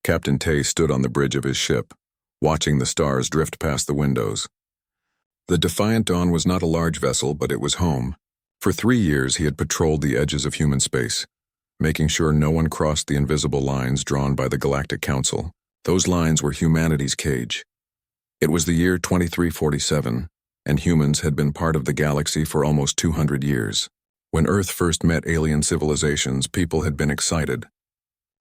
Captain Tay stood on the bridge of his ship, watching the stars drift past the windows. The Defiant Dawn was not a large vessel, but it was home. For 3 years he had patrolled the edges of human space, making sure no one crossed the invisible lines drawn by the Galactic Council. Those lines were humanity's cage. It was the year 2347, and humans had been part of the galaxy for almost 200 years. When Earth first met alien civilizations, people had been excited.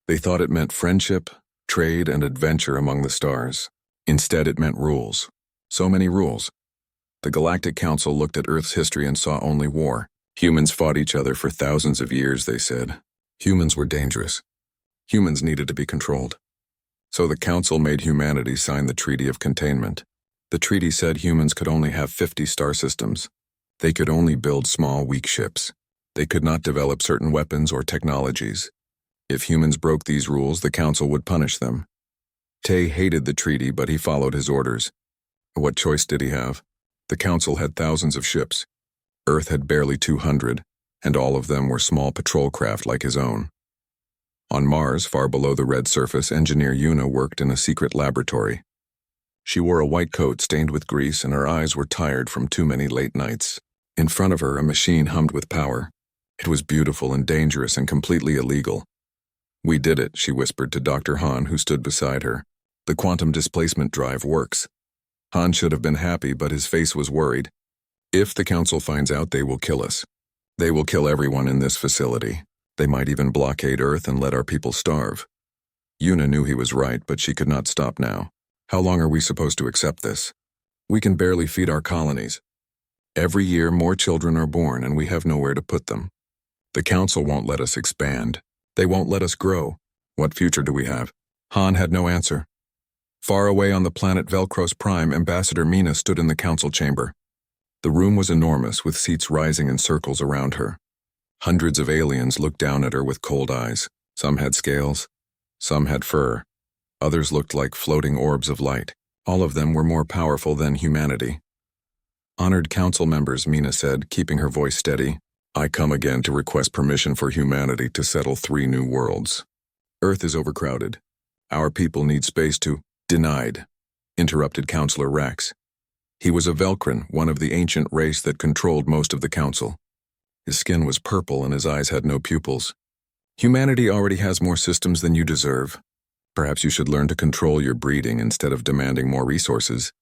They thought it meant friendship, trade, and adventure among the stars. Instead, it meant rules. So many rules. The Galactic Council looked at Earth's history and saw only war. Humans fought each other for thousands of years, they said. Humans were dangerous. Humans needed to be controlled. So the Council made humanity sign the Treaty of Containment. The treaty said humans could only have 50 star systems. They could only build small, weak ships. They could not develop certain weapons or technologies. If humans broke these rules, the Council would punish them. Tay hated the treaty, but he followed his orders. What choice did he have? The Council had thousands of ships. Earth had barely 200, and all of them were small patrol craft like his own. On Mars, far below the red surface, engineer Una worked in a secret laboratory. She wore a white coat stained with grease, and her eyes were tired from too many late nights. In front of her, a machine hummed with power. It was beautiful and dangerous and completely illegal. "We did it," she whispered to Dr. Han, who stood beside her. "The quantum displacement drive works." Han should have been happy, but his face was worried. "If the Council finds out, they will kill us. They will kill everyone in this facility. They might even blockade Earth and let our people starve." Una knew he was right, but she could not stop now. "How long are we supposed to accept this? We can barely feed our colonies. Every year more children are born and we have nowhere to put them. The Council won't let us expand. They won't let us grow. What future do we have?" Han had no answer. Far away on the planet Velcros Prime, Ambassador Mina stood in the Council chamber. The room was enormous, with seats rising in circles around her. Hundreds of aliens looked down at her with cold eyes. Some had scales, some had fur. Others looked like floating orbs of light. All of them were more powerful than humanity. "Honored Council members," Mina said, keeping her voice steady, "I come again to request permission for humanity to settle 3 new worlds. Earth is overcrowded. Our people need space to—" "Denied," interrupted Counselor Rex. He was a Velcrin, one of the ancient race that controlled most of the Council. His skin was purple and his eyes had no pupils. "Humanity already has more systems than you deserve. Perhaps you should learn to control your breeding instead of demanding more resources."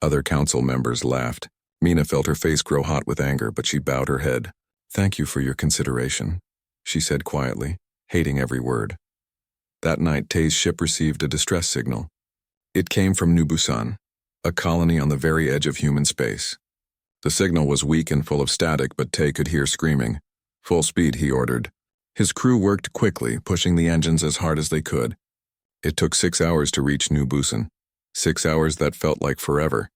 Other Council members laughed. Mina felt her face grow hot with anger, but she bowed her head. "Thank you for your consideration," she said quietly, hating every word. That night, Tay's ship received a distress signal. It came from New Busan, a colony on the very edge of human space. The signal was weak and full of static, but Tay could hear screaming. "Full speed," he ordered. His crew worked quickly, pushing the engines as hard as they could. It took 6 hours to reach New Busan, 6 hours that felt like forever.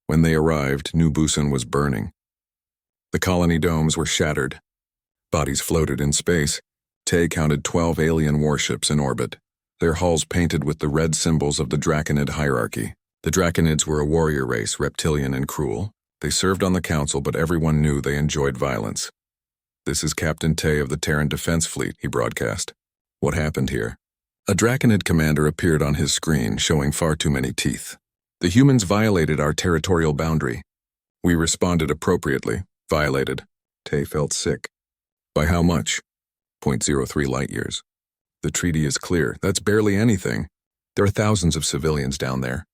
When they arrived, New Busan was burning. The colony domes were shattered. Bodies floated in space. Tay counted 12 alien warships in orbit, their hulls painted with the red symbols of the Draconid hierarchy. The Draconids were a warrior race, reptilian and cruel. They served on the Council, but everyone knew they enjoyed violence. "This is Captain Tay of the Terran Defense Fleet," he broadcast. "What happened here?" A Draconid commander appeared on his screen, showing far too many teeth. "The humans violated our territorial boundary. We responded appropriately." "Violated." Tay felt sick. "By how much?" 0.03 light years. "The treaty is clear. That's barely anything. There are thousands of civilians down there."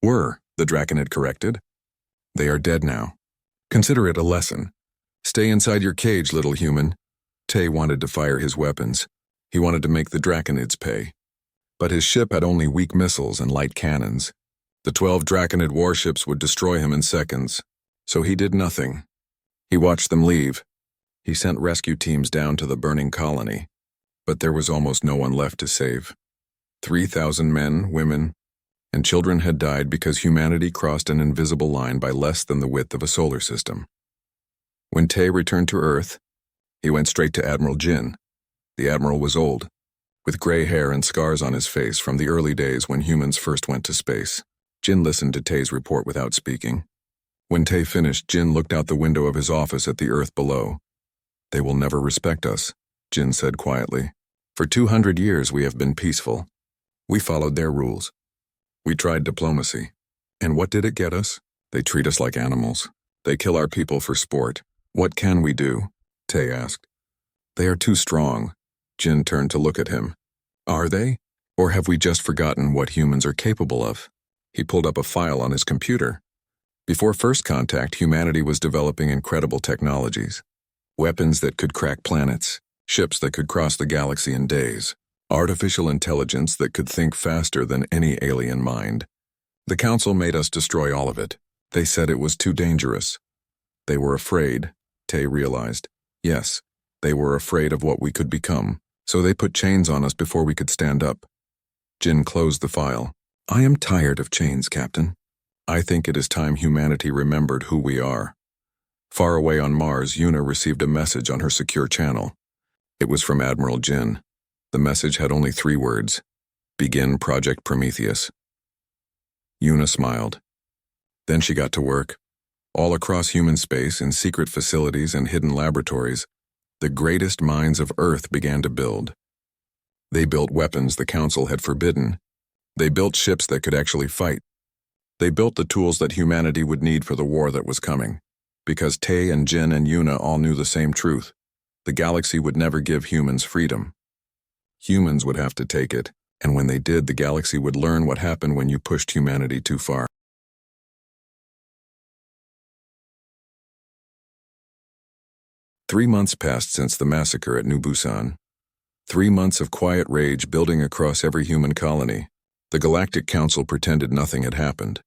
"Were," the Draconid corrected. "They are dead now. Consider it a lesson. Stay inside your cage, little human." Tay wanted to fire his weapons. He wanted to make the Draconids pay. But his ship had only weak missiles and light cannons. The 12 Draconid warships would destroy him in seconds. So he did nothing. He watched them leave. He sent rescue teams down to the burning colony. But there was almost no one left to save. 3,000 men, women, and children had died because humanity crossed an invisible line by less than the width of a solar system. When Tay returned to Earth, he went straight to Admiral Jin. The Admiral was old, with gray hair and scars on his face from the early days when humans first went to space. Jin listened to Tay's report without speaking. When Tay finished, Jin looked out the window of his office at the Earth below. "They will never respect us," Jin said quietly. "For 200 years we have been peaceful. We followed their rules. We tried diplomacy. And what did it get us? They treat us like animals. They kill our people for sport. What can we do? Tay asked. They are too strong. Jin turned to look at him. Are they? Or have we just forgotten what humans are capable of? He pulled up a file on his computer. Before first contact, humanity was developing incredible technologies. Weapons that could crack planets, ships that could cross the galaxy in days, artificial intelligence that could think faster than any alien mind. The Council made us destroy all of it. They said it was too dangerous. They were afraid, Tay realized. Yes, they were afraid of what we could become, so they put chains on us before we could stand up. Jin closed the file. I am tired of chains, Captain. I think it is time humanity remembered who we are. Far away on Mars, Yuna received a message on her secure channel. It was from Admiral Jin. The message had only 3 words. Begin Project Prometheus. Yuna smiled. Then she got to work. All across human space, in secret facilities and hidden laboratories, the greatest minds of Earth began to build. They built weapons the Council had forbidden. They built ships that could actually fight. They built the tools that humanity would need for the war that was coming. Because Tay and Jin and Yuna all knew the same truth. The galaxy would never give humans freedom. Humans would have to take it, and when they did, the galaxy would learn what happened when you pushed humanity too far. Three months passed since the massacre at New Busan. 3 months of quiet rage building across every human colony. The Galactic Council pretended nothing had happened.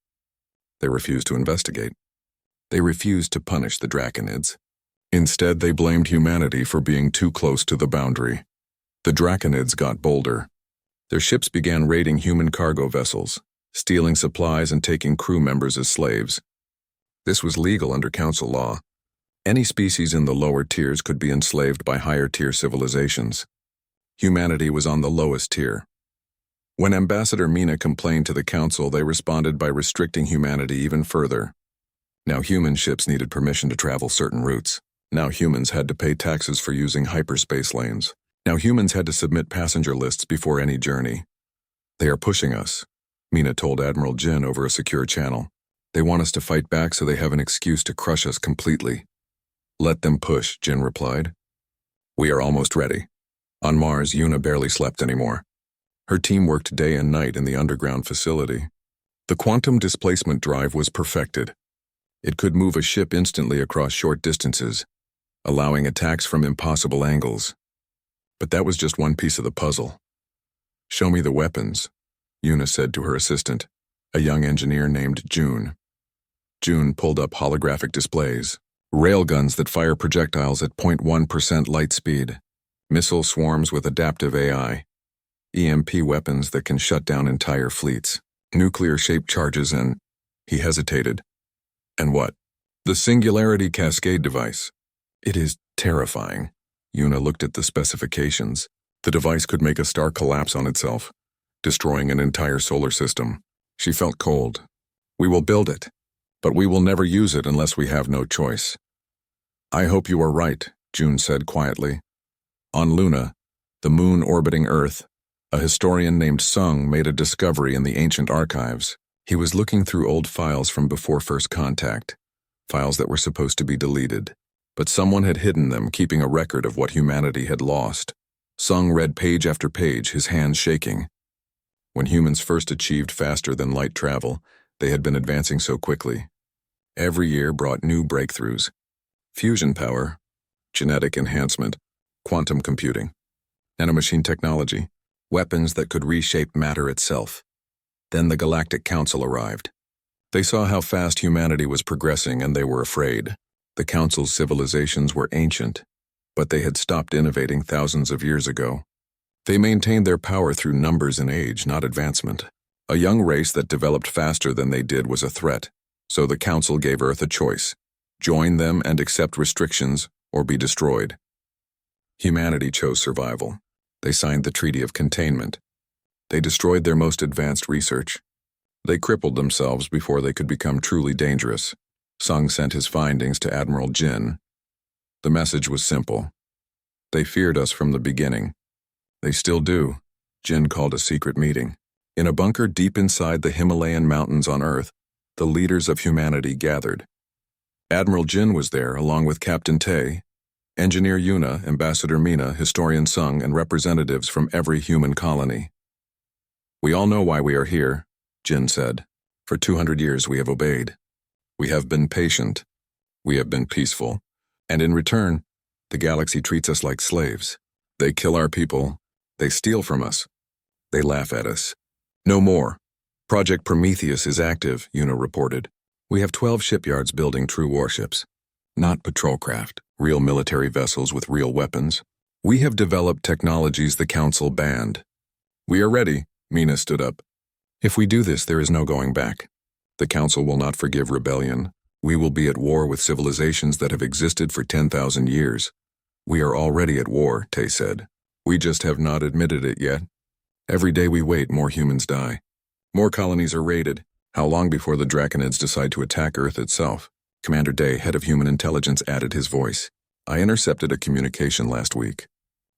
They refused to investigate. They refused to punish the Draconids. Instead, they blamed humanity for being too close to the boundary. The Draconids got bolder. Their ships began raiding human cargo vessels, stealing supplies and taking crew members as slaves. This was legal under Council law. Any species in the lower tiers could be enslaved by higher-tier civilizations. Humanity was on the lowest tier. When Ambassador Mina complained to the Council, they responded by restricting humanity even further. Now human ships needed permission to travel certain routes. Now humans had to pay taxes for using hyperspace lanes. Now humans had to submit passenger lists before any journey. They are pushing us, Mina told Admiral Jin over a secure channel. They want us to fight back so they have an excuse to crush us completely. Let them push, Jin replied. We are almost ready. On Mars, Yuna barely slept anymore. Her team worked day and night in the underground facility. The quantum displacement drive was perfected. It could move a ship instantly across short distances, allowing attacks from impossible angles. But that was just one piece of the puzzle. Show me the weapons, Yuna said to her assistant, a young engineer named June. June pulled up holographic displays, railguns that fire projectiles at 0.1% light speed, missile swarms with adaptive AI, EMP weapons that can shut down entire fleets, nuclear-shaped charges and... He hesitated. And what? The Singularity Cascade device. It is terrifying. Yuna looked at the specifications. The device could make a star collapse on itself, destroying an entire solar system. She felt cold. We will build it, but we will never use it unless we have no choice. I hope you are right, June said quietly. On Luna, the moon orbiting Earth, a historian named Sung made a discovery in the ancient archives. He was looking through old files from before first contact, files that were supposed to be deleted. But someone had hidden them, keeping a record of what humanity had lost. Sung read page after page, his hands shaking. When humans first achieved faster-than-light travel, they had been advancing so quickly. Every year brought new breakthroughs. Fusion power, genetic enhancement, quantum computing, nanomachine technology, weapons that could reshape matter itself. Then the Galactic Council arrived. They saw how fast humanity was progressing and they were afraid. The Council's civilizations were ancient, but they had stopped innovating thousands of years ago. They maintained their power through numbers and age, not advancement. A young race that developed faster than they did was a threat, so the Council gave Earth a choice: join them and accept restrictions, or be destroyed. Humanity chose survival. They signed the Treaty of Containment. They destroyed their most advanced research. They crippled themselves before they could become truly dangerous. Sung sent his findings to Admiral Jin. The message was simple. They feared us from the beginning. They still do. Jin called a secret meeting. In a bunker deep inside the Himalayan mountains on Earth, the leaders of humanity gathered. Admiral Jin was there, along with Captain Tay, Engineer Yuna, Ambassador Mina, Historian Sung, and representatives from every human colony. "We all know why we are here," Jin said. "For 200 years we have obeyed. We have been patient. We have been peaceful. And in return, the galaxy treats us like slaves. They kill our people. They steal from us. They laugh at us. No more. Project Prometheus is active," Yuna reported. "We have 12 shipyards building true warships. Not patrol craft, real military vessels with real weapons. We have developed technologies the Council banned. We are ready," Mina stood up. "If we do this, there is no going back. The Council will not forgive rebellion. We will be at war with civilizations that have existed for 10,000 years. We are already at war," Tay said. "We just have not admitted it yet. Every day we wait, more humans die. More colonies are raided. How long before the Draconids decide to attack Earth itself?" Commander Day, head of human intelligence, added his voice. "I intercepted a communication last week.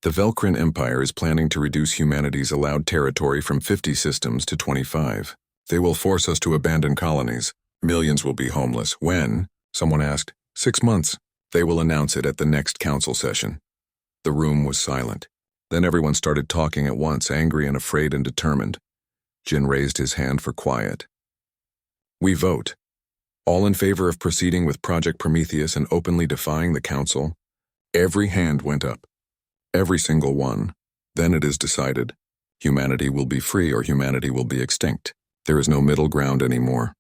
The Velkrin Empire is planning to reduce humanity's allowed territory from 50 systems to 25. They will force us to abandon colonies. Millions will be homeless. When? Someone asked. 6 months. They will announce it at the next council session." The room was silent. Then everyone started talking at once, angry and afraid and determined. Jin raised his hand for quiet. "We vote. All in favor of proceeding with Project Prometheus and openly defying the Council?" Every hand went up. Every single one. Then it is decided. Humanity will be free or humanity will be extinct. There is no middle ground anymore.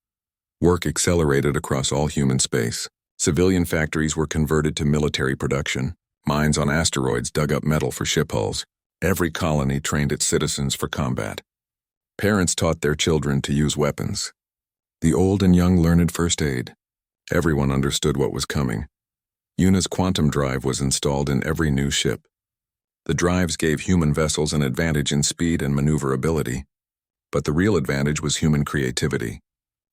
Work accelerated across all human space. Civilian factories were converted to military production. Mines on asteroids dug up metal for ship hulls. Every colony trained its citizens for combat. Parents taught their children to use weapons. The old and young learned first aid. Everyone understood what was coming. Yuna's quantum drive was installed in every new ship. The drives gave human vessels an advantage in speed and maneuverability. But the real advantage was human creativity.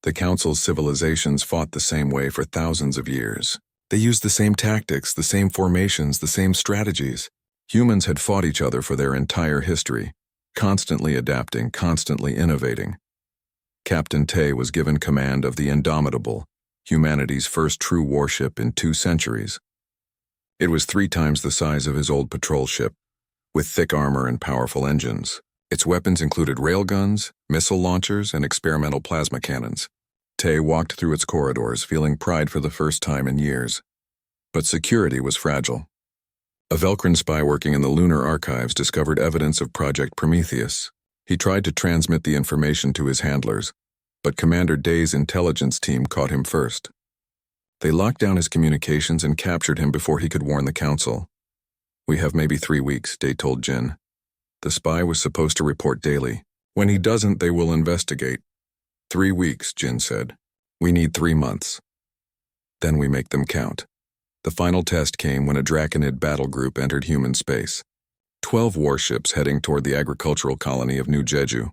The Council's civilizations fought the same way for thousands of years. They used the same tactics, the same formations, the same strategies. Humans had fought each other for their entire history, constantly adapting, constantly innovating. Captain Tay was given command of the Indomitable, humanity's first true warship in 2 centuries. It was 3 times the size of his old patrol ship, with thick armor and powerful engines. Its weapons included railguns, missile launchers, and experimental plasma cannons. Tay walked through its corridors, feeling pride for the first time in years. But security was fragile. A Velkrin spy working in the Lunar Archives discovered evidence of Project Prometheus. He tried to transmit the information to his handlers, but Commander Day's intelligence team caught him first. They locked down his communications and captured him before he could warn the Council. "We have maybe 3 weeks," Day told Jin. The spy was supposed to report daily. "When he doesn't, they will investigate." 3 weeks, Jin said. "We need 3 months. Then we make them count." The final test came when a Draconid battle group entered human space. 12 warships heading toward the agricultural colony of New Jeju.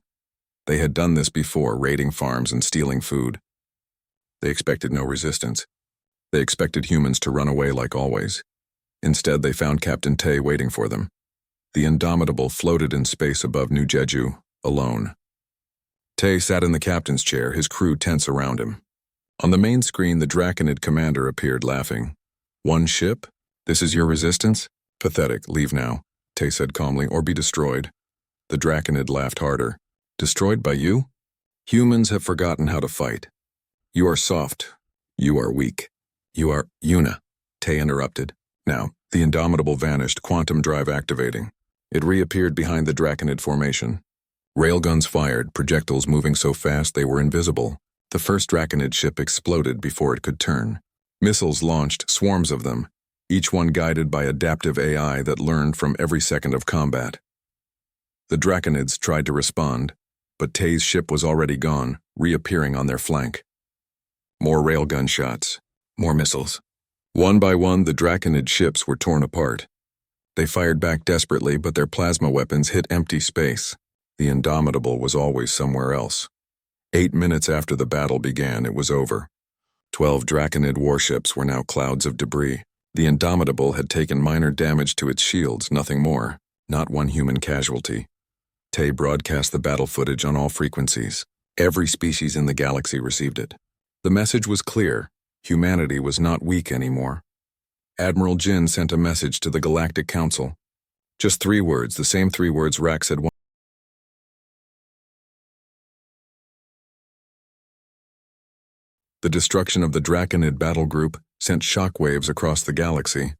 They had done this before, raiding farms and stealing food. They expected no resistance. They expected humans to run away like always. Instead, they found Captain Tay waiting for them. The Indomitable floated in space above New Jeju, alone. Tay sat in the captain's chair, his crew tense around him. On the main screen, the Draconid commander appeared, laughing. "1 ship? This is your resistance? Pathetic, leave now," Tay said calmly, "or be destroyed." The Draconid laughed harder. "Destroyed by you? Humans have forgotten how to fight. You are soft. You are weak. You are—" "Yuna," Tay interrupted. Now, the Indomitable vanished, quantum drive activating. It reappeared behind the Draconid formation. Railguns fired, projectiles moving so fast they were invisible. The first Draconid ship exploded before it could turn. Missiles launched, swarms of them, each one guided by adaptive AI that learned from every second of combat. The Draconids tried to respond, but Tay's ship was already gone, reappearing on their flank. More railgun shots, more missiles. One by one, the Draconid ships were torn apart. They fired back desperately, but their plasma weapons hit empty space. The Indomitable was always somewhere else. 8 minutes after the battle began, it was over. 12 Draconid warships were now clouds of debris. The Indomitable had taken minor damage to its shields, nothing more, not one human casualty. Tay broadcast the battle footage on all frequencies. Every species in the galaxy received it. The message was clear. Humanity was not weak anymore. Admiral Jin sent a message to the Galactic Council. Just 3 words, the same 3 words Rax had wanted. The destruction of the Draconid battle group sent shockwaves across the galaxy.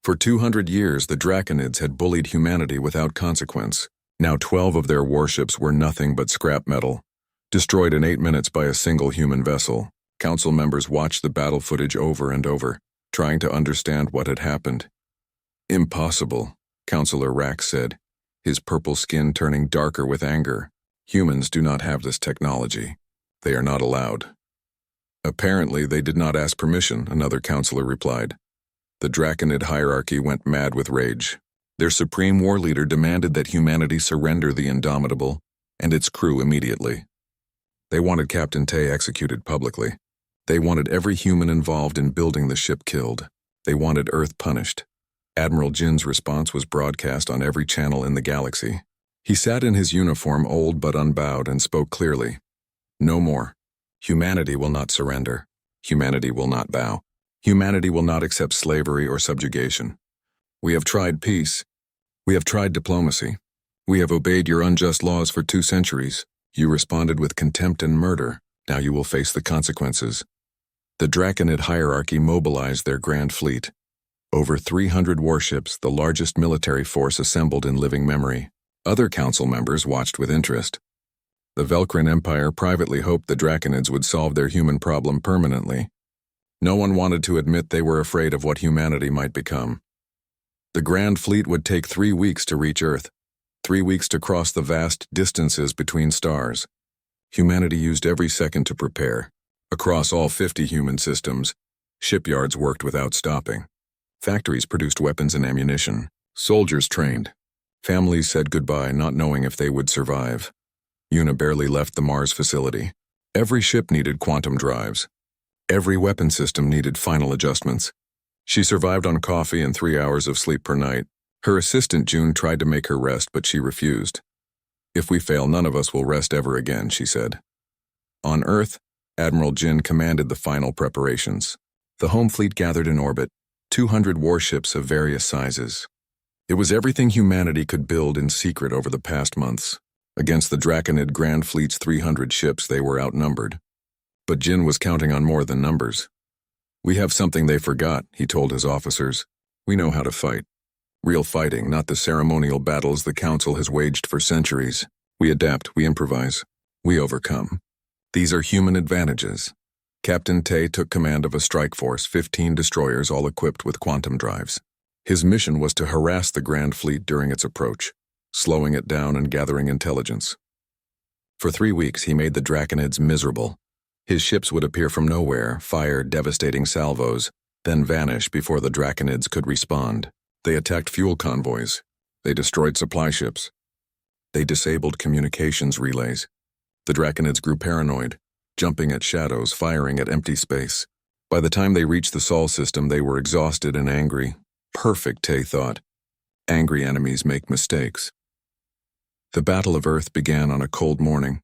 For 200 years, the Draconids had bullied humanity without consequence. Now 12 of their warships were nothing but scrap metal, destroyed in 8 minutes by a single human vessel. Council members watched the battle footage over and over, trying to understand what had happened. Impossible, Councillor Rax said, his purple skin turning darker with anger. Humans do not have this technology. They are not allowed. Apparently, they did not ask permission, another councillor replied. The Draconid hierarchy went mad with rage. Their supreme war leader demanded that humanity surrender the Indomitable and its crew immediately. They wanted Captain Tay executed publicly. They wanted every human involved in building the ship killed. They wanted Earth punished. Admiral Jin's response was broadcast on every channel in the galaxy. He sat in his uniform, old but unbowed, and spoke clearly. No more. Humanity will not surrender. Humanity will not bow. Humanity will not accept slavery or subjugation. We have tried peace. We have tried diplomacy. We have obeyed your unjust laws for 2 centuries. You responded with contempt and murder. Now you will face the consequences. The Draconid hierarchy mobilized their grand fleet. Over 300 warships, the largest military force assembled in living memory. Other council members watched with interest. The Velcrin Empire privately hoped the Draconids would solve their human problem permanently. No one wanted to admit they were afraid of what humanity might become. The Grand Fleet would take 3 weeks to reach Earth, 3 weeks to cross the vast distances between stars. Humanity used every second to prepare. Across all 50 human systems, shipyards worked without stopping. Factories produced weapons and ammunition. Soldiers trained. Families said goodbye, not knowing if they would survive. Una barely left the Mars facility. Every ship needed quantum drives. Every weapon system needed final adjustments. She survived on coffee and 3 hours of sleep per night. Her assistant June tried to make her rest, but she refused. If we fail, none of us will rest ever again, she said. On Earth, Admiral Jin commanded the final preparations. The home fleet gathered in orbit, 200 warships of various sizes. It was everything humanity could build in secret over the past months. Against the Draconid Grand Fleet's 300 ships, they were outnumbered. But Jin was counting on more than numbers. We have something they forgot, he told his officers. We know how to fight. Real fighting, not the ceremonial battles the Council has waged for centuries. We adapt, we improvise, we overcome. These are human advantages. Captain Tay took command of a strike force, 15 destroyers all equipped with quantum drives. His mission was to harass the Grand Fleet during its approach, slowing it down and gathering intelligence. For 3 weeks, he made the Draconids miserable. His ships would appear from nowhere, fire devastating salvos, then vanish before the Draconids could respond. They attacked fuel convoys. They destroyed supply ships. They disabled communications relays. The Draconids grew paranoid, jumping at shadows, firing at empty space. By the time they reached the Sol system, they were exhausted and angry. Perfect, Tay thought. Angry enemies make mistakes. The Battle of Earth began on a cold morning.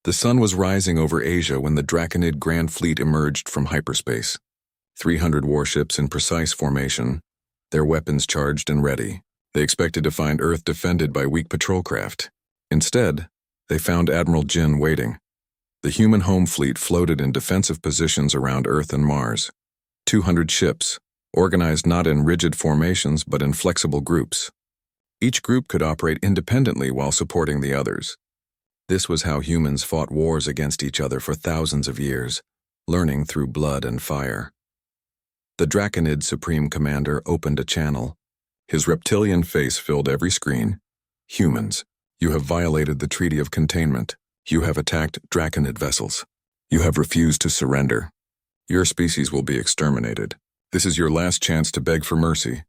The sun was rising over Asia when the Draconid Grand Fleet emerged from hyperspace. 300 warships in precise formation, their weapons charged and ready. They expected to find Earth defended by weak patrol craft. Instead, they found Admiral Jin waiting. The human home fleet floated in defensive positions around Earth and Mars. 200 ships, organized not in rigid formations but in flexible groups. Each group could operate independently while supporting the others. This was how humans fought wars against each other for thousands of years, learning through blood and fire. The Draconid Supreme Commander opened a channel. His reptilian face filled every screen. Humans, you have violated the Treaty of Containment. You have attacked Draconid vessels. You have refused to surrender. Your species will be exterminated. This is your last chance to beg for mercy.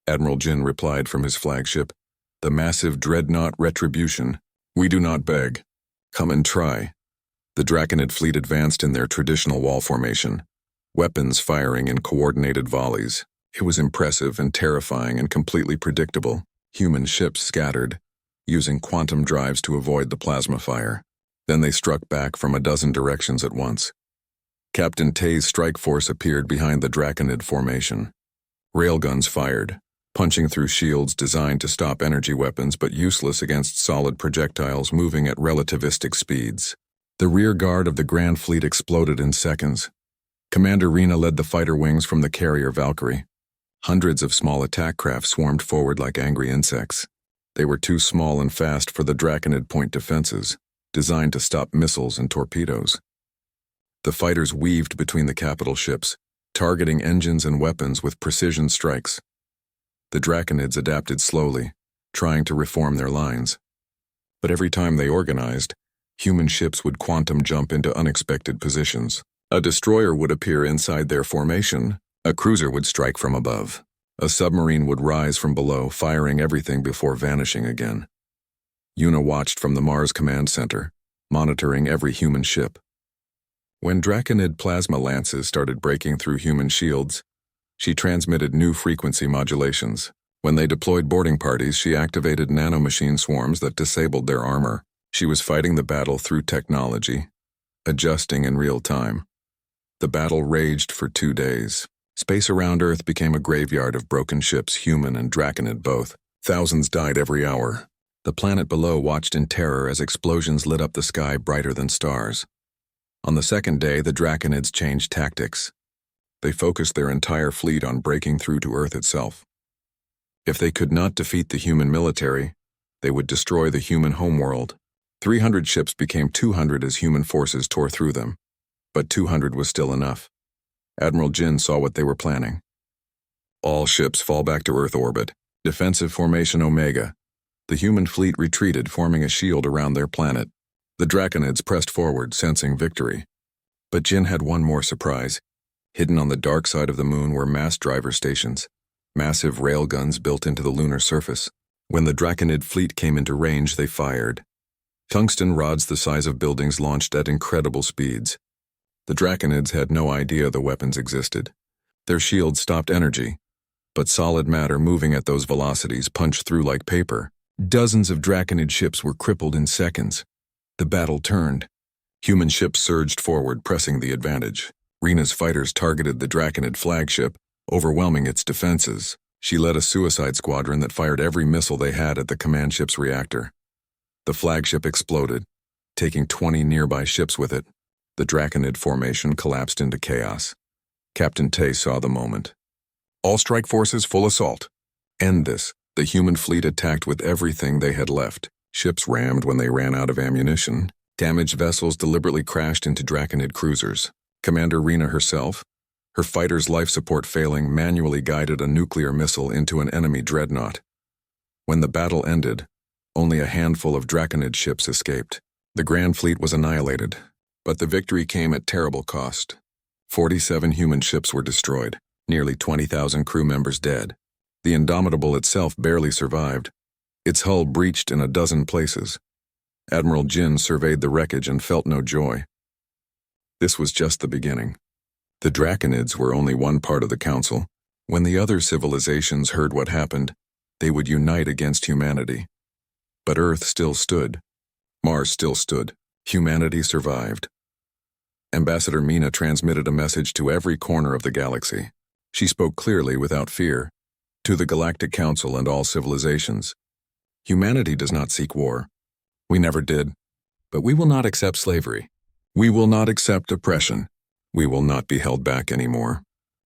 Admiral Jin replied from his flagship, the massive dreadnought Retribution. We do not beg. Come and try. The Draconid fleet advanced in their traditional wall formation, weapons firing in coordinated volleys. It was impressive and terrifying and completely predictable. Human ships scattered. using quantum drives to avoid the plasma fire. Then they struck back from a dozen directions at once. Captain Tay's strike force appeared behind the Draconid formation. Railguns fired, punching through shields designed to stop energy weapons but useless against solid projectiles moving at relativistic speeds. The rear guard of the Grand Fleet exploded in seconds. Commander Rena led the fighter wings from the carrier Valkyrie. Hundreds of small attack craft swarmed forward like angry insects. They were too small and fast for the Draconid point defenses, designed to stop missiles and torpedoes. The fighters weaved between the capital ships, targeting engines and weapons with precision strikes. The Draconids adapted slowly, trying to reform their lines. But every time they organized, human ships would quantum jump into unexpected positions. A destroyer would appear inside their formation, a cruiser would strike from above, a submarine would rise from below, firing everything before vanishing again. Una watched from the Mars Command Center, monitoring every human ship. When Draconid plasma lances started breaking through human shields, she transmitted new frequency modulations. When they deployed boarding parties, she activated nanomachine swarms that disabled their armor. She was fighting the battle through technology, adjusting in real time. The battle raged for 2 days. Space around Earth became a graveyard of broken ships, human and Draconid both. Thousands died every hour. The planet below watched in terror as explosions lit up the sky brighter than stars. On the second day, the Draconids changed tactics. They focused their entire fleet on breaking through to Earth itself. If they could not defeat the human military, they would destroy the human homeworld. 300 ships became 200 as human forces tore through them. But 200 was still enough. Admiral Jin saw what they were planning. All ships fall back to Earth orbit. Defensive formation Omega. The human fleet retreated, forming a shield around their planet. The Draconids pressed forward, sensing victory. But Jin had one more surprise. Hidden on the dark side of the moon were mass driver stations, massive railguns built into the lunar surface. When the Draconid fleet came into range, they fired. Tungsten rods the size of buildings launched at incredible speeds. The Draconids had no idea the weapons existed. Their shields stopped energy, but solid matter moving at those velocities punched through like paper. Dozens of Draconid ships were crippled in seconds. The battle turned. Human ships surged forward, pressing the advantage. Rena's fighters targeted the Draconid flagship, overwhelming its defenses. She led a suicide squadron that fired every missile they had at the command ship's reactor. The flagship exploded, taking 20 nearby ships with it. The Draconid formation collapsed into chaos. Captain Tay saw the moment. All strike forces full assault. End this. The human fleet attacked with everything they had left. Ships rammed when they ran out of ammunition. Damaged vessels deliberately crashed into Draconid cruisers. Commander Rena herself, her fighter's life support failing, manually guided a nuclear missile into an enemy dreadnought. When the battle ended, only a handful of Draconid ships escaped. The Grand Fleet was annihilated, but the victory came at terrible cost. 47 human ships were destroyed, nearly 20,000 crew members dead. The Indomitable itself barely survived. Its hull breached in a dozen places. Admiral Jin surveyed the wreckage and felt no joy. This was just the beginning. The Draconids were only one part of the council. When the other civilizations heard what happened, they would unite against humanity. But Earth still stood. Mars still stood. Humanity survived. Ambassador Mina transmitted a message to every corner of the galaxy. She spoke clearly without fear, to the Galactic Council and all civilizations. Humanity does not seek war. We never did. But we will not accept slavery. We will not accept oppression. We will not be held back anymore.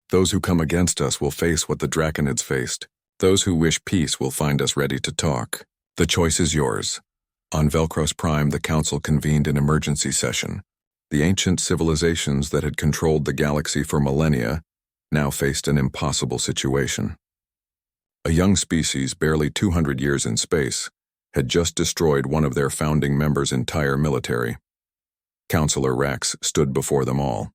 Those who come against us will face what the Draconids faced. Those who wish peace will find us ready to talk. The choice is yours. On Velcros Prime, the Council convened an emergency session. The ancient civilizations that had controlled the galaxy for millennia now faced an impossible situation. A young species, barely 200 years in space, had just destroyed one of their founding members' entire military. Counselor Rax stood before them all.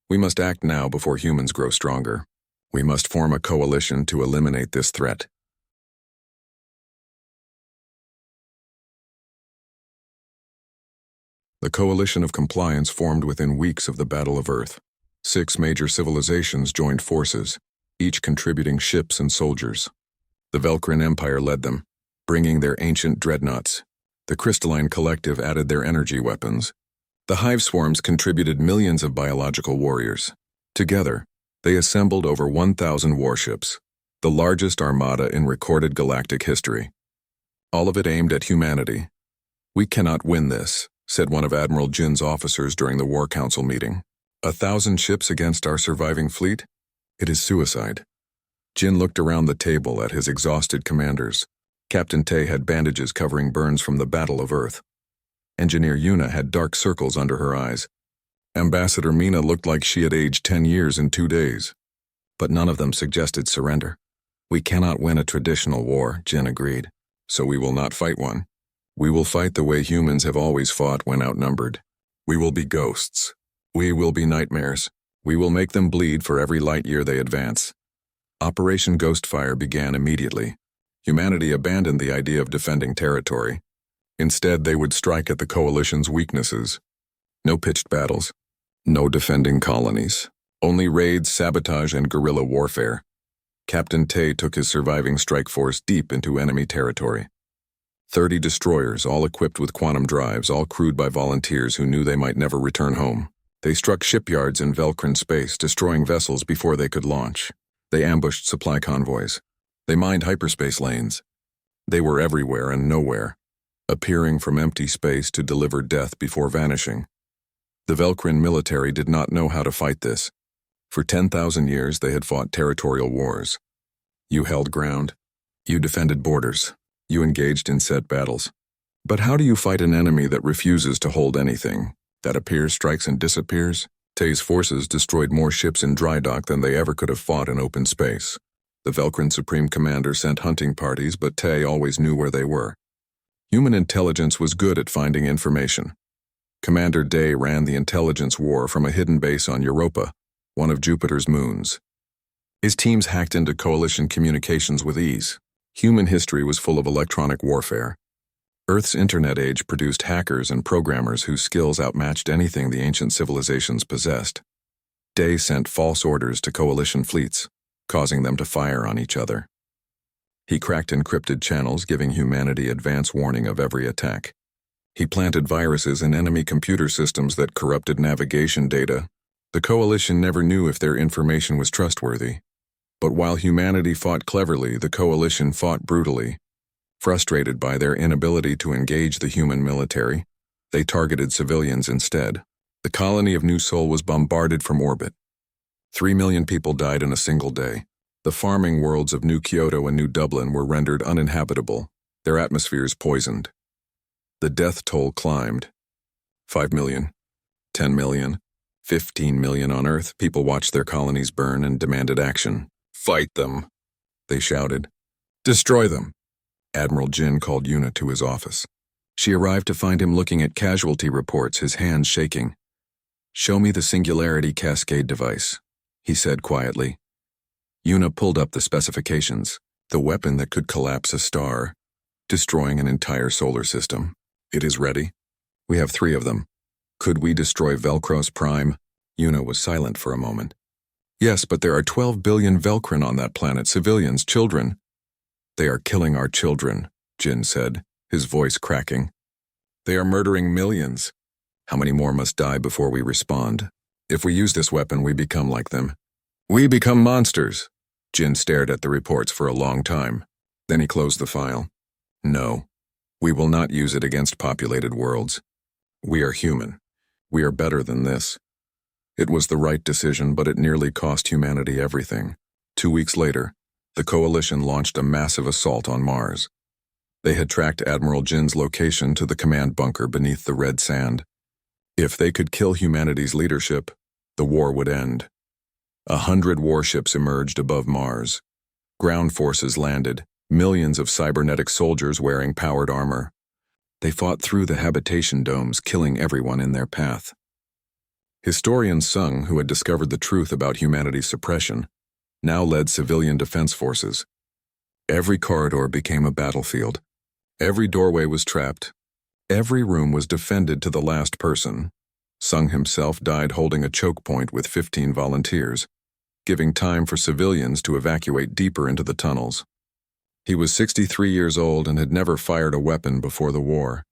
We must act now before humans grow stronger. We must form a coalition to eliminate this threat. The Coalition of Compliance formed within weeks of the Battle of Earth. 6 major civilizations joined forces, each contributing ships and soldiers. The Velcrin Empire led them. bringing their ancient dreadnoughts. The crystalline collective added their energy weapons. The hive swarms contributed millions of biological warriors. Together, they assembled over 1,000 warships, the largest armada in recorded galactic history. All of it aimed at humanity. "We cannot win this," said one of Admiral Jin's officers during the War Council meeting. 1,000 ships against our surviving fleet? It is suicide. Jin looked around the table at his exhausted commanders. Captain Tay had bandages covering burns from the Battle of Earth. Engineer Yuna had dark circles under her eyes. Ambassador Mina looked like she had aged 10 years in 2 days. But none of them suggested surrender. "We cannot win a traditional war," Jin agreed, "so we will not fight one. We will fight the way humans have always fought when outnumbered. We will be ghosts. We will be nightmares. We will make them bleed for every light year they advance." Operation Ghostfire began immediately. Humanity abandoned the idea of defending territory. Instead, they would strike at the coalition's weaknesses. No pitched battles. No defending colonies. Only raids, sabotage, and guerrilla warfare. Captain Tay took his surviving strike force deep into enemy territory. 30 destroyers, all equipped with quantum drives, all crewed by volunteers who knew they might never return home. They struck shipyards in Velcrin space, destroying vessels before they could launch. They ambushed supply convoys. They mined hyperspace lanes. They were everywhere and nowhere, appearing from empty space to deliver death before vanishing. The Velcrin military did not know how to fight this. For 10,000 years they had fought territorial wars. You held ground. You defended borders. You engaged in set battles. But how do you fight an enemy that refuses to hold anything, that appears, strikes, and disappears? Tay's forces destroyed more ships in dry dock than they ever could have fought in open space. The Velcrin Supreme Commander sent hunting parties, but Tay always knew where they were. Human intelligence was good at finding information. Commander Day ran the intelligence war from a hidden base on Europa, one of Jupiter's moons. His teams hacked into coalition communications with ease. Human history was full of electronic warfare. Earth's internet age produced hackers and programmers whose skills outmatched anything the ancient civilizations possessed. Day sent false orders to coalition fleets, causing them to fire on each other. He cracked encrypted channels, giving humanity advance warning of every attack. He planted viruses in enemy computer systems that corrupted navigation data. The coalition never knew if their information was trustworthy. But while humanity fought cleverly, the coalition fought brutally. Frustrated by their inability to engage the human military, they targeted civilians instead. The colony of New Sol was bombarded from orbit. 3 million people died in a single day. The farming worlds of New Kyoto and New Dublin were rendered uninhabitable, their atmospheres poisoned. The death toll climbed. 5 million, 10 million, 15 million on Earth. People watched their colonies burn and demanded action. "Fight them," they shouted. "Destroy them." Admiral Jin called Yuna to his office. She arrived to find him looking at casualty reports, his hands shaking. "Show me the Singularity Cascade device," he said quietly. Yuna pulled up the specifications, the weapon that could collapse a star, destroying an entire solar system. "It is ready. We have 3 of them. Could we destroy Velcros Prime?" Yuna was silent for a moment. "Yes, but there are 12 billion Velcrin on that planet, civilians, children." "They are killing our children," Jin said, his voice cracking. "They are murdering millions. How many more must die before we respond? If we use this weapon, we become like them. We become monsters." Jin stared at the reports for a long time. Then he closed the file. "No, we will not use it against populated worlds. We are human. We are better than this." It was the right decision, but it nearly cost humanity everything. 2 weeks later, the coalition launched a massive assault on Mars. They had tracked Admiral Jin's location to the command bunker beneath the red sand. If they could kill humanity's leadership, the war would end. 100 warships emerged above Mars. Ground forces landed, millions of cybernetic soldiers wearing powered armor. They fought through the habitation domes, killing everyone in their path. Historian Sung, who had discovered the truth about humanity's suppression, now led civilian defense forces. Every corridor became a battlefield. Every doorway was trapped. Every room was defended to the last person. Sung himself died holding a choke point with 15 volunteers, giving time for civilians to evacuate deeper into the tunnels. He was 63 years old and had never fired a weapon before the war.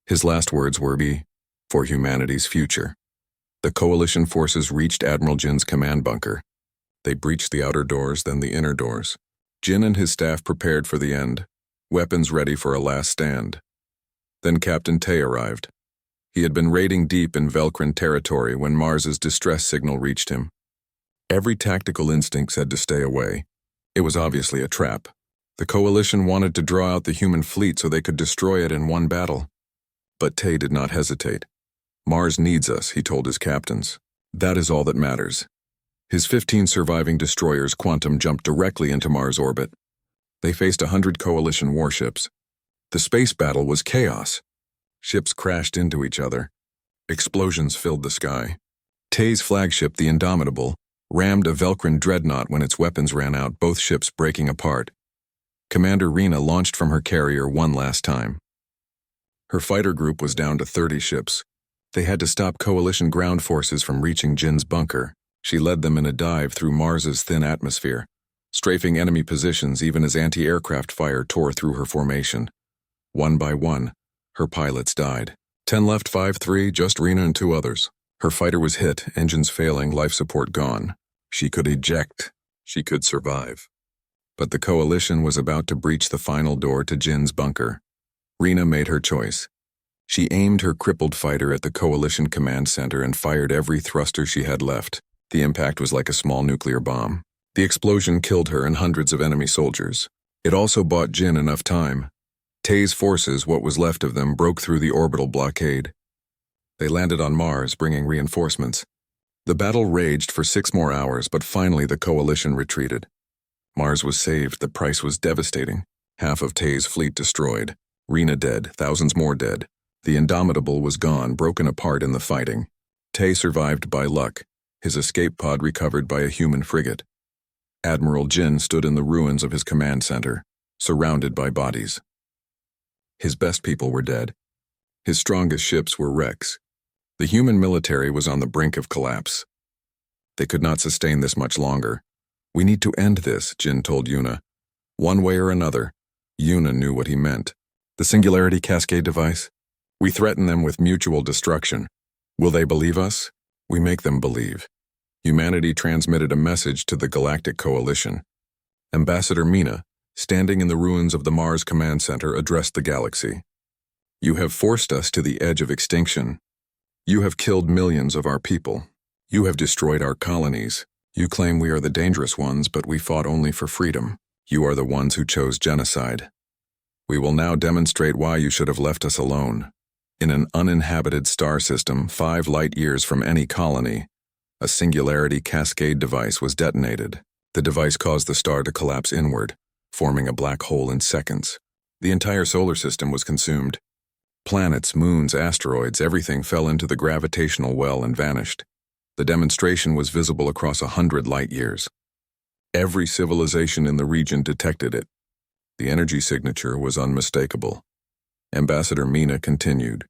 His last words were, "Be for humanity's future." The coalition forces reached Admiral Jin's command bunker. They breached the outer doors, then the inner doors. Jin and his staff prepared for the end, weapons ready for a last stand. Then Captain Tay arrived. He had been raiding deep in Velcrin territory when Mars's distress signal reached him. Every tactical instinct said to stay away. It was obviously a trap. The coalition wanted to draw out the human fleet so they could destroy it in one battle. But Tay did not hesitate. "Mars needs us," he told his captains. "That is all that matters." His 15 surviving destroyers Quantum jumped directly into Mars orbit. They faced 100 coalition warships. The space battle was chaos. Ships crashed into each other. Explosions filled the sky. Tay's flagship, the Indomitable, rammed a Velcrin dreadnought when its weapons ran out, both ships breaking apart. Commander Rena launched from her carrier one last time. Her fighter group was down to 30 ships. They had to stop coalition ground forces from reaching Jin's bunker. She led them in a dive through Mars's thin atmosphere, strafing enemy positions even as anti-aircraft fire tore through her formation. One by one, her pilots died. 10 left, 5-3, just Rena and 2 others. Her fighter was hit, engines failing, life support gone. She could eject. She could survive. But the coalition was about to breach the final door to Jin's bunker. Rena made her choice. She aimed her crippled fighter at the coalition command center and fired every thruster she had left. The impact was like a small nuclear bomb. The explosion killed her and hundreds of enemy soldiers. It also bought Jin enough time. Tay's forces, what was left of them, broke through the orbital blockade. They landed on Mars, bringing reinforcements. The battle raged for 6 more hours, but finally the coalition retreated. Mars was saved. The price was devastating. Half of Tay's fleet destroyed. Rena dead, thousands more dead. The Indomitable was gone, broken apart in the fighting. Tay survived by luck, his escape pod recovered by a human frigate. Admiral Jin stood in the ruins of his command center, surrounded by bodies. His best people were dead. His strongest ships were wrecks. The human military was on the brink of collapse. They could not sustain this much longer. "We need to end this," Jin told Yuna. One way or another, Yuna knew what he meant. "The Singularity Cascade device? We threaten them with mutual destruction. Will they believe us? We make them believe." Humanity transmitted a message to the Galactic Coalition. Ambassador Mina, standing in the ruins of the Mars Command Center, addressed the galaxy. "You have forced us to the edge of extinction. You have killed millions of our people. You have destroyed our colonies. You claim we are the dangerous ones, but we fought only for freedom. You are the ones who chose genocide. We will now demonstrate why you should have left us alone." In an uninhabited star system 5 light-years from any colony, a Singularity Cascade device was detonated. The device caused the star to collapse inward, forming a black hole in seconds. The entire solar system was consumed. Planets, moons, asteroids, everything fell into the gravitational well and vanished. The demonstration was visible across 100 light-years. Every civilization in the region detected it. The energy signature was unmistakable. Ambassador Mina continued,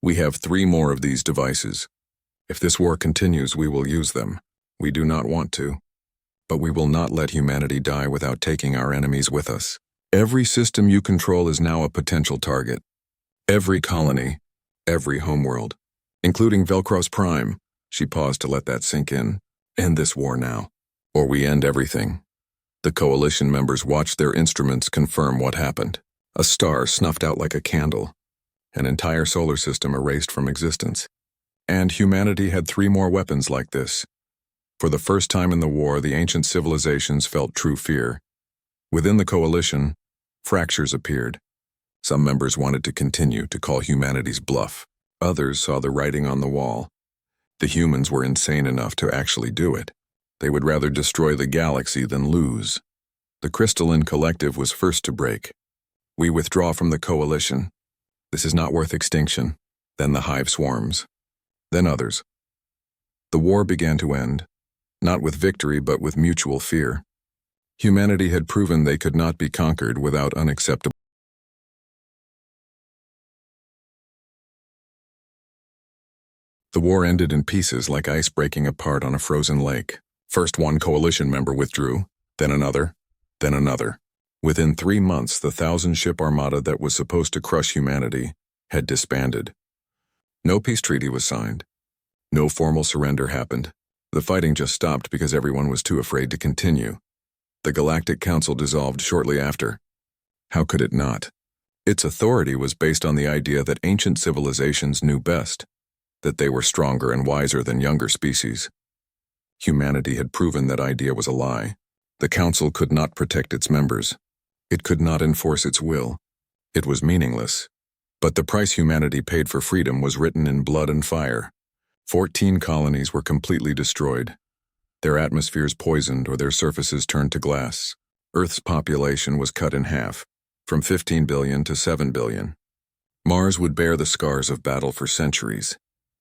"We have 3 more of these devices. If this war continues, we will use them. We do not want to. But we will not let humanity die without taking our enemies with us. Every system you control is now a potential target. Every colony, every homeworld, including Velcros Prime." She paused to let that sink in. "End this war now, or we end everything." The coalition members watched their instruments confirm what happened. A star snuffed out like a candle. An entire solar system erased from existence. And humanity had 3 more weapons like this. For the first time in the war, the ancient civilizations felt true fear. Within the coalition, fractures appeared. Some members wanted to continue to call humanity's bluff. Others saw the writing on the wall. The humans were insane enough to actually do it. They would rather destroy the galaxy than lose. The crystalline collective was first to break. "We withdraw from the coalition. This is not worth extinction." Then the hive swarms. Then others. The war began to end, not with victory but with mutual fear. Humanity had proven they could not be conquered without unacceptable. The war ended in pieces like ice breaking apart on a frozen lake. First one coalition member withdrew, then another, then another. Within 3 months, the 1,000-ship armada that was supposed to crush humanity had disbanded. No peace treaty was signed. No formal surrender happened. The fighting just stopped because everyone was too afraid to continue. The Galactic Council dissolved shortly after. How could it not? Its authority was based on the idea that ancient civilizations knew best, that they were stronger and wiser than younger species. Humanity had proven that idea was a lie. The Council could not protect its members. It could not enforce its will. It was meaningless. But the price humanity paid for freedom was written in blood and fire. 14 colonies were completely destroyed. Their atmospheres poisoned or their surfaces turned to glass. Earth's population was cut in half, from 15 billion to 7 billion. Mars would bear the scars of battle for centuries.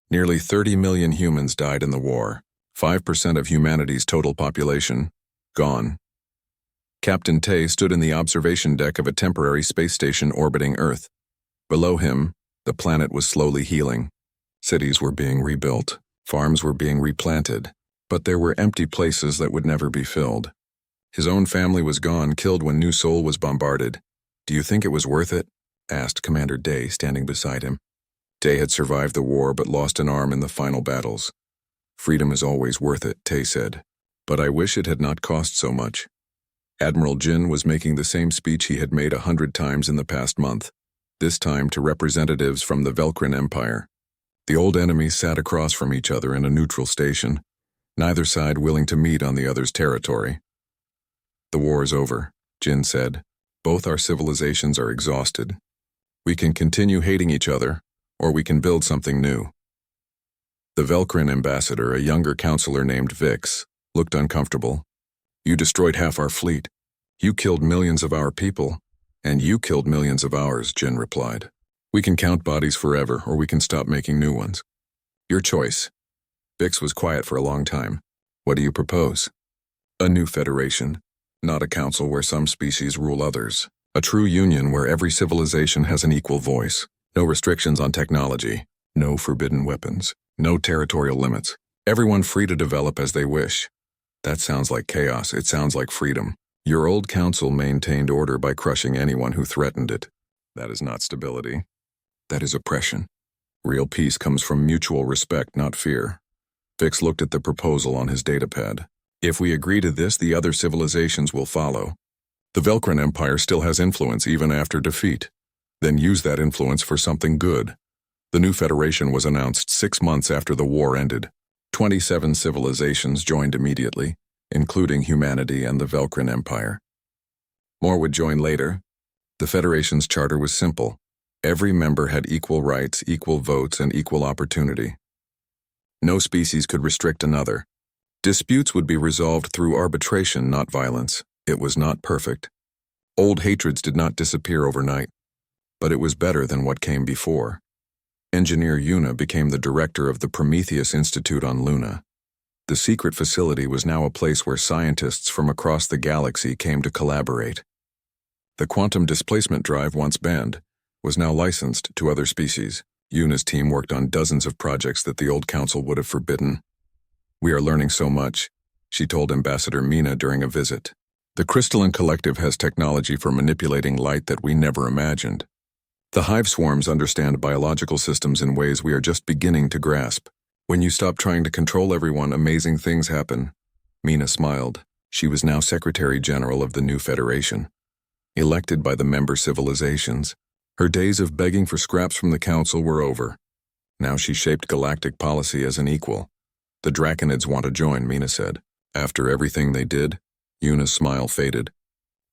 Nearly 30 million humans died in the war, 5% of humanity's total population, gone. Captain Tay stood in the observation deck of a temporary space station orbiting Earth. Below him, the planet was slowly healing. Cities were being rebuilt, farms were being replanted, but there were empty places that would never be filled. His own family was gone, killed when New Sol was bombarded. "Do you think it was worth it?" asked Commander Day, standing beside him. Day had survived the war but lost an arm in the final battles. "Freedom is always worth it," Tay said, "but I wish it had not cost so much." Admiral Jin was making the same speech he had made 100 times in the past month, this time to representatives from the Velcrin Empire. The old enemies sat across from each other in a neutral station, neither side willing to meet on the other's territory. "The war is over," Jin said. "Both our civilizations are exhausted. We can continue hating each other, or we can build something new." The Velcrin ambassador, a younger counselor named Vix, looked uncomfortable. "You destroyed half our fleet. You killed millions of our people, and you killed millions of ours," Jin replied. "We can count bodies forever, or we can stop making new ones. Your choice." Vix was quiet for a long time. "What do you propose?" "A new federation, not a council where some species rule others. A true union where every civilization has an equal voice. No restrictions on technology, no forbidden weapons, no territorial limits. Everyone free to develop as they wish." "That sounds like chaos. It sounds like freedom. Your old council maintained order by crushing anyone who threatened it. That is not stability. That is oppression. Real peace comes from mutual respect, not fear." Vix looked at the proposal on his datapad. "If we agree to this, the other civilizations will follow. The Velcrin Empire still has influence even after defeat. Then use that influence for something good." The new federation was announced 6 months after the war ended. 27 civilizations joined immediately, including humanity and the Velcrin Empire. More would join later. The Federation's charter was simple. Every member had equal rights, equal votes, and equal opportunity. No species could restrict another. Disputes would be resolved through arbitration, not violence. It was not perfect. Old hatreds did not disappear overnight, but it was better than what came before. Engineer Yuna became the director of the Prometheus Institute on Luna. The secret facility was now a place where scientists from across the galaxy came to collaborate. The quantum displacement drive, once banned, was now licensed to other species. Yuna's team worked on dozens of projects that the old council would have forbidden. "We are learning so much," she told Ambassador Mina during a visit. "The Crystalline Collective has technology for manipulating light that we never imagined. The hive swarms understand biological systems in ways we are just beginning to grasp. When you stop trying to control everyone, amazing things happen." Mina smiled. She was now Secretary General of the new Federation, elected by the member civilizations. Her days of begging for scraps from the Council were over. Now she shaped galactic policy as an equal. "The Draconids want to join," Mina said. After everything they did, Yuna's smile faded.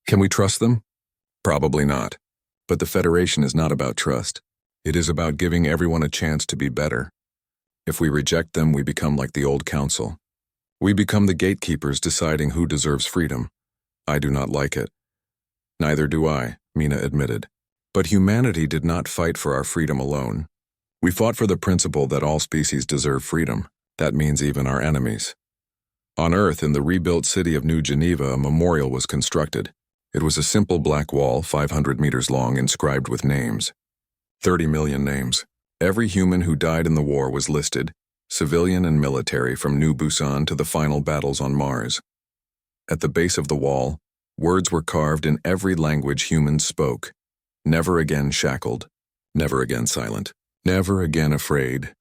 "Can we trust them?" "Probably not. But the Federation is not about trust. It is about giving everyone a chance to be better. If we reject them, we become like the old council. We become the gatekeepers deciding who deserves freedom. I do not like it." "Neither do I," Mina admitted. "But humanity did not fight for our freedom alone. We fought for the principle that all species deserve freedom. That means even our enemies." On Earth, in the rebuilt city of New Geneva, a memorial was constructed. It was a simple black wall, 500 meters long, inscribed with names. 30 million names. Every human who died in the war was listed, civilian and military, from New Busan to the final battles on Mars. At the base of the wall, Words were carved in every language humans spoke. Never again shackled. Never again silent. Never again afraid.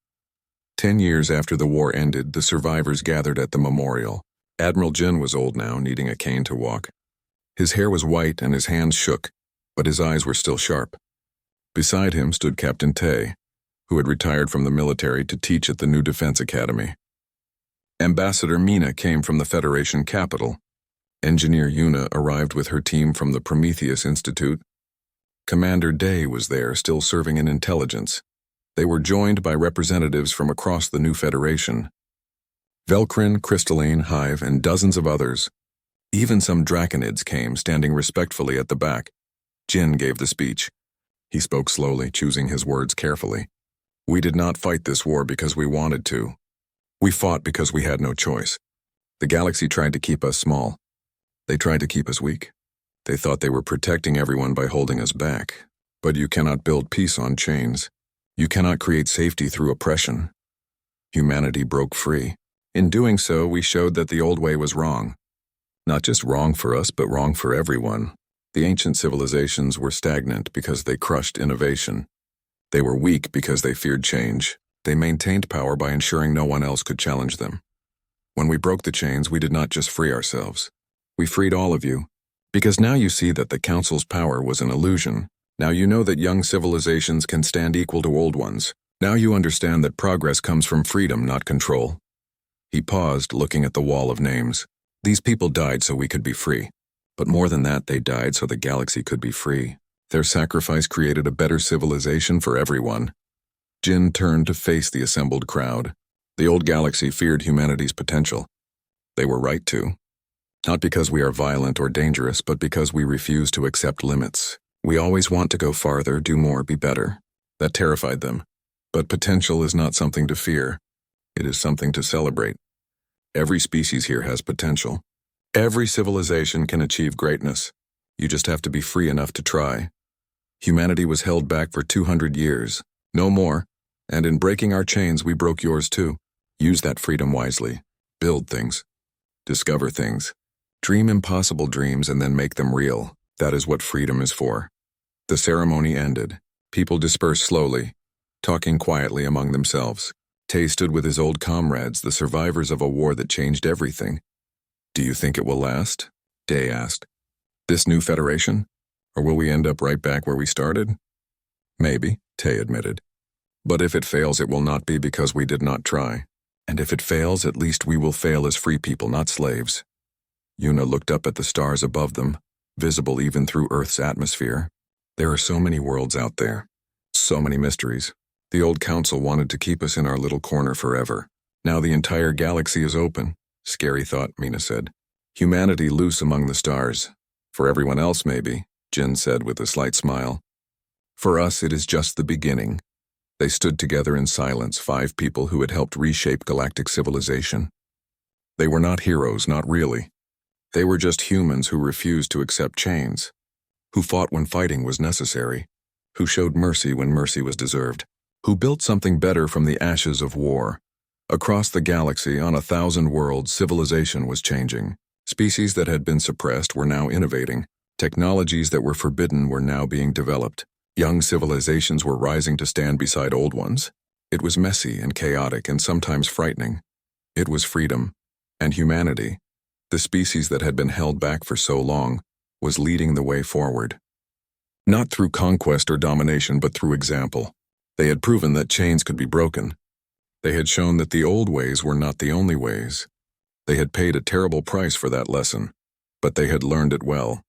10 years after the war ended, the survivors gathered at the memorial. Admiral Jin was old now, needing a cane to walk. His hair was white and his hands shook, but his eyes were still sharp. Beside him stood Captain Tay, who had retired from the military to teach at the new Defense Academy. Ambassador Mina came from the Federation capital. Engineer Yuna arrived with her team from the Prometheus Institute. Commander Day was there, still serving in intelligence. They were joined by representatives from across the new Federation. Velcrin, Crystalline, Hive, and dozens of others. Even some Draconids came, standing respectfully at the back. Jin gave the speech. He spoke slowly, choosing his words carefully. We did not fight this war because we wanted to. We fought because we had no choice. The galaxy tried to keep us small. They tried to keep us weak. They thought they were protecting everyone by holding us back. But you cannot build peace on chains. You cannot create safety through oppression. Humanity broke free. In doing so, we showed that the old way was wrong. Not just wrong for us, but wrong for everyone. The ancient civilizations were stagnant because they crushed innovation. They were weak because they feared change. They maintained power by ensuring no one else could challenge them. When we broke the chains, we did not just free ourselves. We freed all of you. Because now you see that the Council's power was an illusion. Now you know that young civilizations can stand equal to old ones. Now you understand that progress comes from freedom, not control. He paused, looking at the wall of names. These people died so we could be free. But more than that, they died so the galaxy could be free. Their sacrifice created a better civilization for everyone. Jin turned to face the assembled crowd. The old galaxy feared humanity's potential. They were right to. Not because we are violent or dangerous, but because we refuse to accept limits. We always want to go farther, do more, be better. That terrified them. But potential is not something to fear. It is something to celebrate. Every species here has potential. Every civilization can achieve greatness. You just have to be free enough to try. Humanity was held back for 200 years. No more. And in breaking our chains, we broke yours too. Use that freedom wisely. Build things. Discover things. Dream impossible dreams and then make them real. That is what freedom is for. The ceremony ended. People dispersed slowly, talking quietly among themselves. Tay stood with his old comrades, the survivors of a war that changed everything. Do you think it will last? Day asked. This new federation? Or will we end up right back where we started? Maybe, Tay admitted. But if it fails, it will not be because we did not try. And if it fails, at least we will fail as free people, not slaves. Yuna looked up at the stars above them, visible even through Earth's atmosphere. There are so many worlds out there. So many mysteries. The old council wanted to keep us in our little corner forever. Now the entire galaxy is open. Scary thought, Mina said. Humanity loose among the stars. For everyone else, maybe, Jin said with a slight smile. For us, it is just the beginning. They stood together in silence, 5 people who had helped reshape galactic civilization. They were not heroes, not really. They were just humans who refused to accept chains, who fought when fighting was necessary, who showed mercy when mercy was deserved, who built something better from the ashes of war. Across the galaxy, on 1,000 worlds, civilization was changing. Species that had been suppressed were now innovating. Technologies that were forbidden were now being developed. Young civilizations were rising to stand beside old ones. It was messy and chaotic and sometimes frightening. It was freedom. And humanity, the species that had been held back for so long, was leading the way forward. Not through conquest or domination, but through example. They had proven that chains could be broken. They had shown that the old ways were not the only ways. They had paid a terrible price for that lesson, but they had learned it well.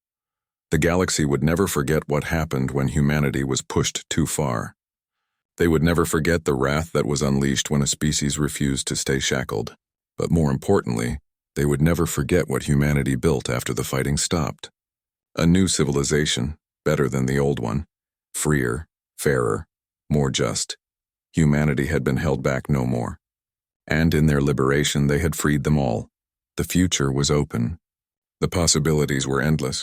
The galaxy would never forget what happened when humanity was pushed too far. They would never forget the wrath that was unleashed when a species refused to stay shackled. But more importantly, they would never forget what humanity built after the fighting stopped. A new civilization, better than the old one, freer, fairer, more just. Humanity had been held back no more. And in their liberation, they had freed them all. The future was open. The possibilities were endless.